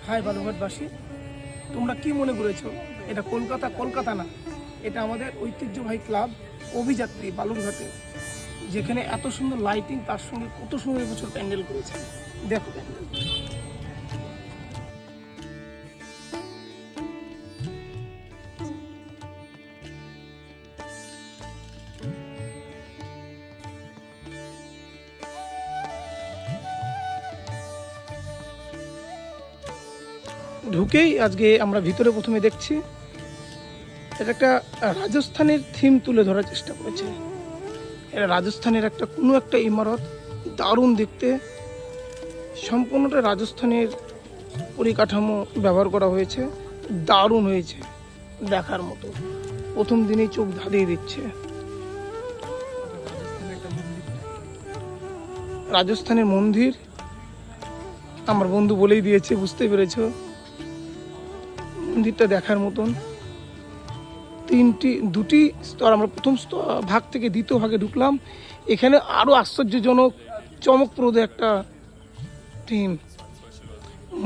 High বালুরঘাটবাসী, তোমরা কি মনে করেছো এটা কলকাতা না, এটা আমাদের ঐতিহ্যবাহী ক্লাব অভিযাত্রী বালুরঘাটে, যেখানে এত সুন্দর লাইটিং, তার সঙ্গে কত সুন্দর এবছর প্যান্ডেল করেছে। দেখো প্যান্ডেল। ঢুকেই আজকে আমরা ভিতরে প্রথমে দেখছি এটা একটা রাজস্থানের থিম তুলে ধরার চেষ্টা করেছে। এটা রাজস্থানের কোনো একটা ইমারত, দারুণ দেখতে, সম্পূর্ণটা রাজস্থানের পরিকাঠামো ব্যবহার করা হয়েছে, দারুণ হয়েছে, দেখার মতো। প্রথম দিনেই চোখ ধাঁধিয়ে দিচ্ছে। রাজস্থানের মন্দির আমার বন্ধু বলেই দিয়েছে, বুঝতে পেরেছ। মন্দিরটা দেখার মতন। দুটি স্তর, আমরা প্রথম ভাগ থেকে দ্বিতীয় ভাগে ঢুকলাম। এখানে আরো আশ্চর্যজনক চমকপ্রদ একটা থিম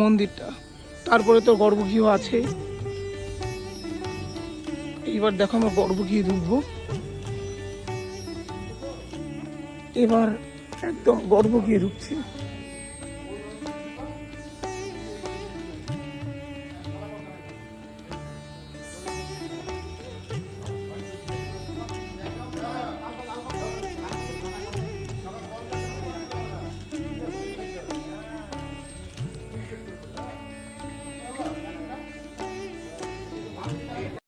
মন্দিরটা। তারপরে তো গর্ভগৃহ আছে। এইবার দেখো আমরা গর্ভগৃহে ঢুকবো। এবার একদম গর্ভগৃহে ঢুকছি।